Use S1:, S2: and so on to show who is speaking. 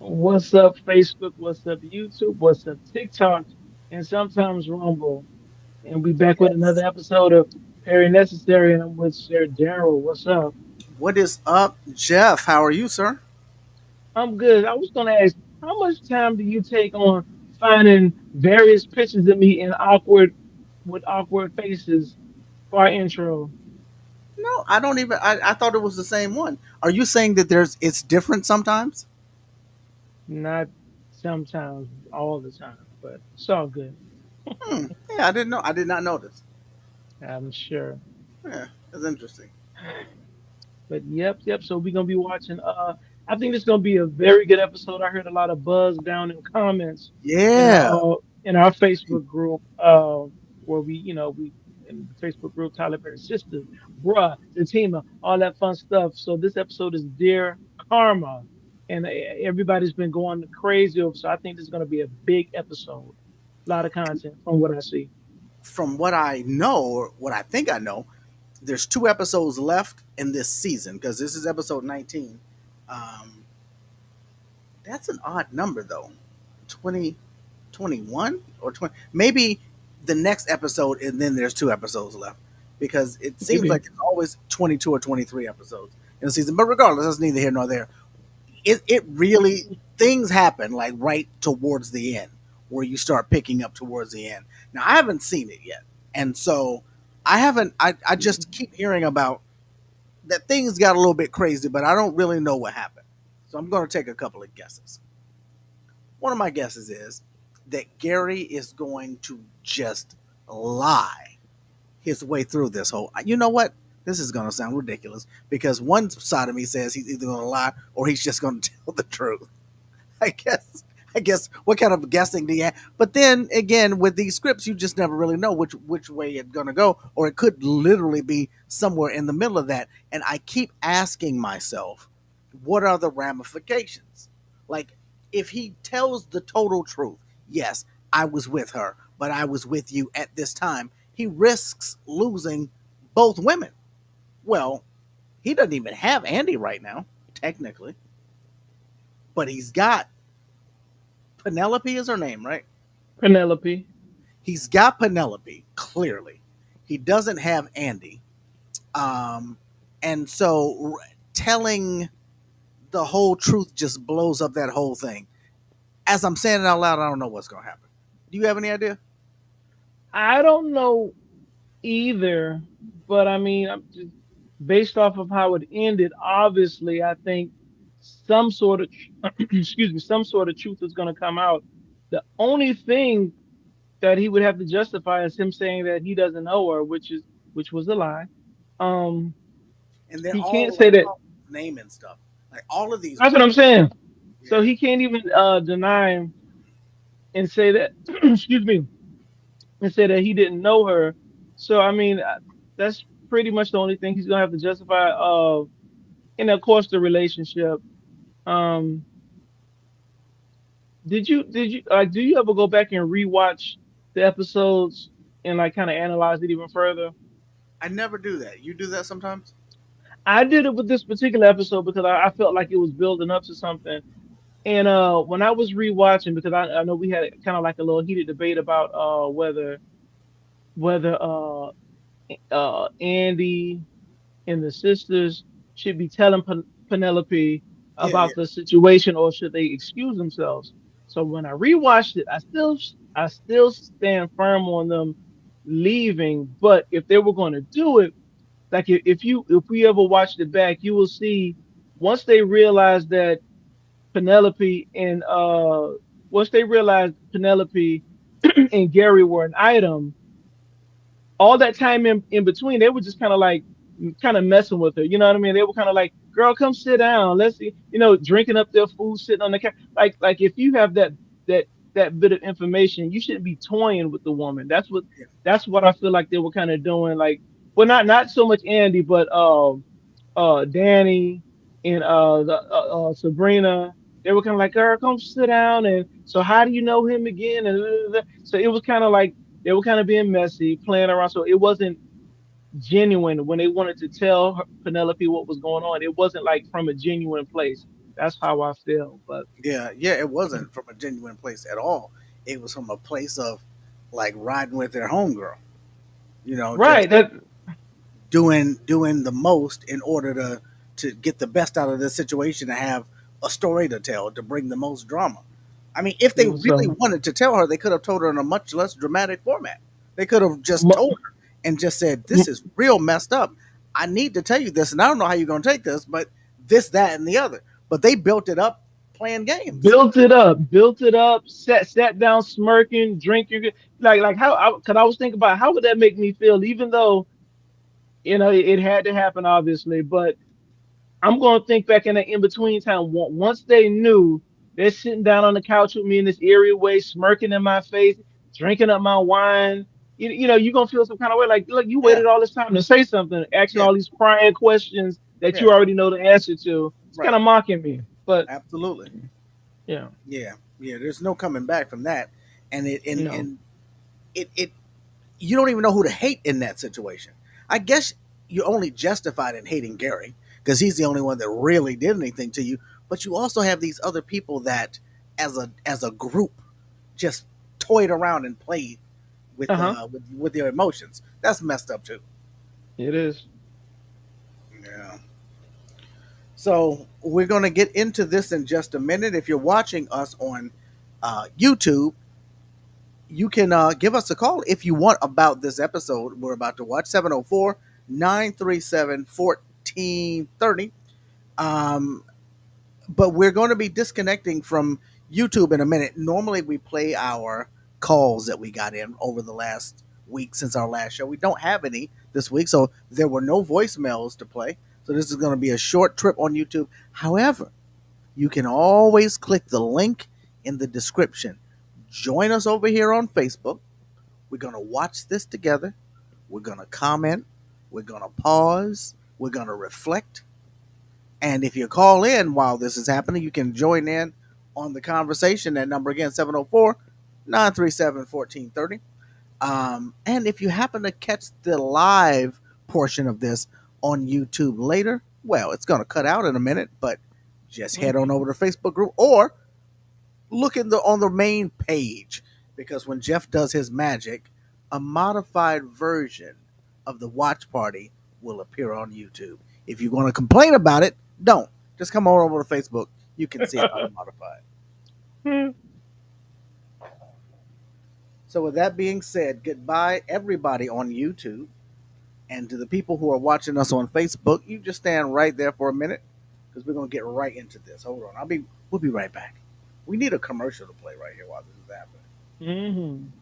S1: What's up, Facebook? What's up, YouTube? What's up, TikTok? And sometimes Rumble. And we back with another episode of Very Necessary. And I'm with Sir Daryl. What's up?
S2: What is up, Jeff? How are you, sir?
S1: I'm good. I was going to ask, how much time do you take on finding various pictures of me in with awkward faces for our intro?
S2: No, I don't even. I thought it was the same one. Are you saying that it's different sometimes?
S1: Not sometimes, all the time, but it's all good.
S2: Yeah, I didn't know. I did not notice.
S1: I'm sure.
S2: Yeah, that's interesting.
S1: But yep. So we're gonna be watching. I think it's gonna be a very good episode. I heard a lot of buzz down in comments
S2: Yeah.
S1: in our Facebook group. Where we in the Facebook group Tyler Perry Sistas, bruh, Zatima, all that fun stuff. So this episode is Dear Karma, and everybody's been going crazy over. So I think this is gonna be a big episode. A lot of content from what I see.
S2: From what I know, or what I think I know, there's two episodes left in this season because this is episode 19. Um, that's an odd number though. 20, 21 or 20. Maybe the next episode, and then there's two episodes left because it seems
S1: Maybe.
S2: like it's always 22 or 23 episodes in the season. But regardless, that's neither here nor there. It really, things happen like right towards the end where you start picking up towards the end. Now, I haven't seen it yet. And so I haven't, I just keep hearing about that things got a little bit crazy, but I don't really know what happened. So I'm going to take a couple of guesses. One of my guesses is that Gary is going to just lie his way through this whole. You know what? This is going to sound ridiculous because one side of me says he's either going to lie or he's just going to tell the truth. I guess. I guess what kind of guessing do you have? But then again, with these scripts, you just never really know which way it's gonna go, or it could literally be somewhere in the middle of that. And I keep asking myself, what are the ramifications? Like, if he tells the total truth, yes, I was with her, but I was with you at this time, he risks losing both women. Well, he doesn't even have Andy right now, technically, but he's got Penelope is her name, right?
S1: Penelope.
S2: He's got Penelope, clearly. He doesn't have Andy. Um, and so telling the whole truth just blows up that whole thing. As I'm saying it out loud, I don't know what's going to happen. Do you have any idea?
S1: I don't know either, but I mean, I'm just based off of how it ended. Obviously, I think some sort of excuse me, some sort of truth is going to come out. The only thing that he would have to justify is him saying that he doesn't know her, which was a lie. Um,
S2: And they're
S1: he can't
S2: all
S1: say
S2: like
S1: that.
S2: name and stuff. Like all of these
S1: That's what
S2: women.
S1: I'm saying. So
S2: Yeah.
S1: he can't even deny him and say that. excuse me, and say that he didn't know her. So I mean, that's pretty much the only thing he's gonna have to justify. And of course the relationship. Um, did you do you ever go back and rewatch the episodes and like kind of analyze it even further?
S2: I never do that. You do that sometimes?
S1: I did it with this particular episode because I felt like it was building up to something. And when I was rewatching, because I know we had kind of like a little heated debate about whether Andy and the sisters should be telling Penelope
S2: Yeah, yeah.
S1: about the situation or should they excuse themselves. So when I rewatched it, I still stand firm on them leaving. But if they were going to do it, like if we ever watched it back, you will see once they realized that Penelope and once they realized Penelope and Gary were an item, all that time in between, they were just kind of like kind of messing with her. You know what I mean? They were kind of like, "Girl, come sit down. Let's see." Drinking up their food, sitting on the couch. Like if you have that that bit of information, you shouldn't be toying with the woman. That's what I feel like they were kind of doing. Like, well, not so much Andy, but Danny and Sabrina. They were kind of like, "Girl, come sit down." And so, how do you know him again? And so it was kind of like they were kind of being messy, playing around. So it wasn't genuine when they wanted to tell Penelope what was going on. It wasn't like from a genuine place. That's how I feel. But
S2: Yeah, yeah, it wasn't from a genuine place at all. It was from a place of like riding with their homegirl,
S1: right,
S2: just
S1: that
S2: doing the most in order to get the best out of this situation, to have a story to tell, to bring the most drama. I mean, if
S1: it
S2: they
S1: was
S2: really wanted to tell her, they could have told her in a much less dramatic format. They could have just
S1: mu-
S2: told her and just said, "This is real messed up. I need to tell you this, and I don't know how you're going to take this, but this, that, and the other." But they built it up playing games.
S1: built it up, sat down smirking, drinking, like how cause I was thinking about how would that make me feel, even though it had to happen obviously, but I'm gonna think back in the in between time. Once they knew, they're sitting down on the couch with me in this eerie way, smirking in my face, drinking up my wine. You're gonna feel some kind of way. Like, look, you
S2: Yeah,
S1: waited all this time to say something, asking
S2: yeah,
S1: all these prying questions that you
S2: yeah.
S1: already know the answer to. It's kind
S2: Right.
S1: of mocking me. But
S2: Absolutely.
S1: yeah,
S2: Yeah, yeah. There's no coming back from that, and
S1: no,
S2: it you don't even know who to hate in that situation. I guess you're only justified in hating Gary because he's the only one that really did anything to you. But you also have these other people that, as a group, just toyed around and played
S1: uh huh,
S2: with their emotions. That's messed up too.
S1: it is.
S2: Yeah. So we're going to get into this in just a minute. If you're watching us on YouTube, you can give us a call if you want about this episode we're about to watch. 704-937-1430. um, but we're going to be disconnecting from YouTube in a minute. Normally we play our calls that we got in over the last week since our last show. We don't have any this week, so there were no voicemails to play, so this is going to be a short trip on YouTube. However, you can always click the link in the description. Join us over here on Facebook. We're going to watch this together. We're going to comment. We're going to pause. We're going to reflect. And if you call in while this is happening, you can join in on the conversation. That number again, 704-937-1430. And if you happen to catch the live portion of this on YouTube later, well, it's going to cut out in a minute, but just head on over to the Facebook group or look in the on the main page, because when Jeff does his magic, a modified version of the watch party will appear on YouTube. If you want to complain about it, don't. Just come on over to Facebook. You can see it unmodified. So with that being said, goodbye everybody on YouTube, and to the people who are watching us on Facebook, you just stand right there for a minute because we're gonna get right into this. Hold on, we'll be right back. We need a commercial to play right here while this is happening.
S1: Hmm.